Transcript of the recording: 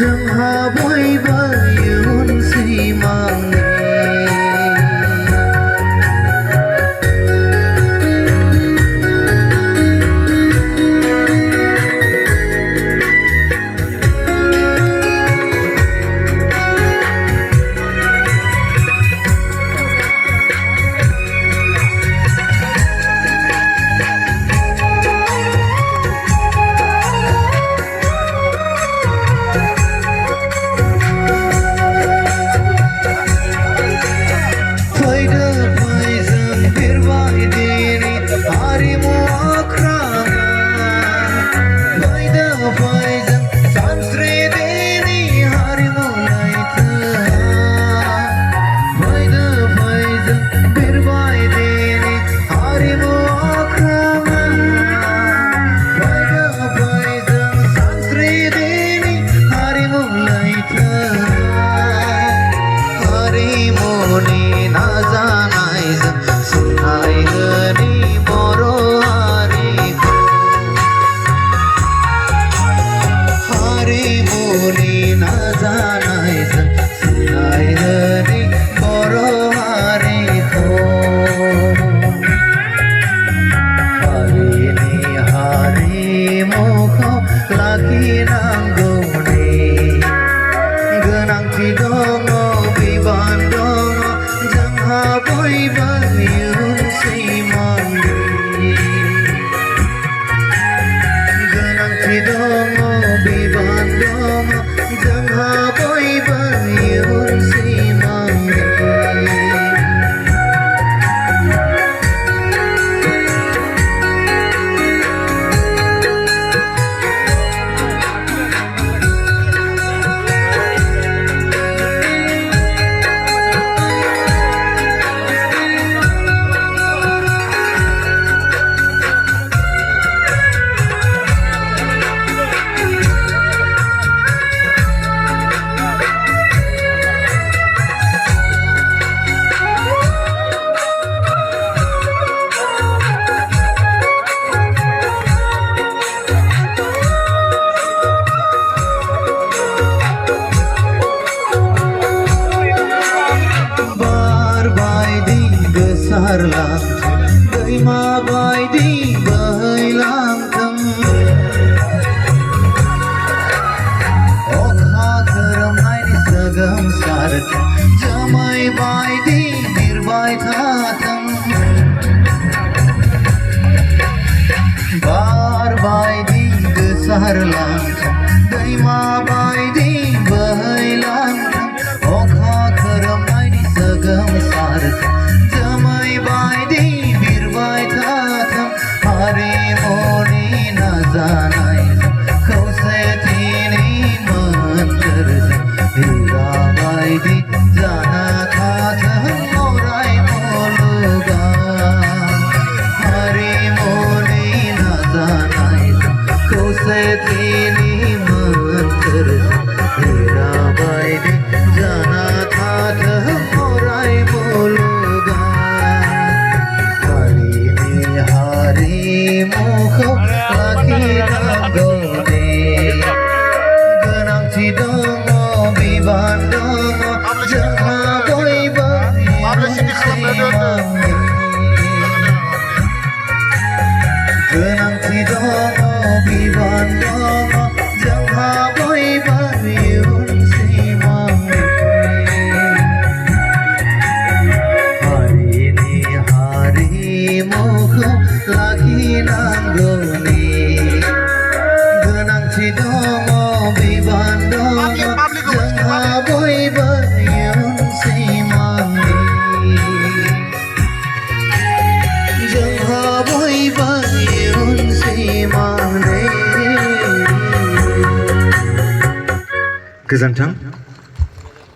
जोंहा बयबो इयुन सिमांनि दैमा बायदि बोहैलांथों अखा खोरोमनायनि सोगोमसारथों जोमै बायदि बिरबाय थाथों बार बायदि गोसारलांथों दैमा बायदि बोहैलांथों अखा खोरोमनायनि सोगोमसारथों जोमै बायदि बिरबाय थाथों हारिमुनि नाजानायजों खौसेथिनि मोन्थोरजों हिरा बायदि जाना थाथों अराय मुलुगा हारिमुनि नाजानायजों खौसेथिनि मोन्थोरजों हिरा बायदि जाना थाथों अराय मुलुगा हारिमुखौ लाखिनांगौ दे गोनांथि दङ बिबान दङ जोंहा बयबो सिमांनि गोनांथि दङ बिबान दङ जोंहा बयबो इयुन सिमांनि हारिमुखौ लाखिनांगौनि गोनांथि दङ बिबान दङ जोंहा बयबो इयुन सिमांनि जोंहा बयबो इयुन सिमांनि गोजोन्थों।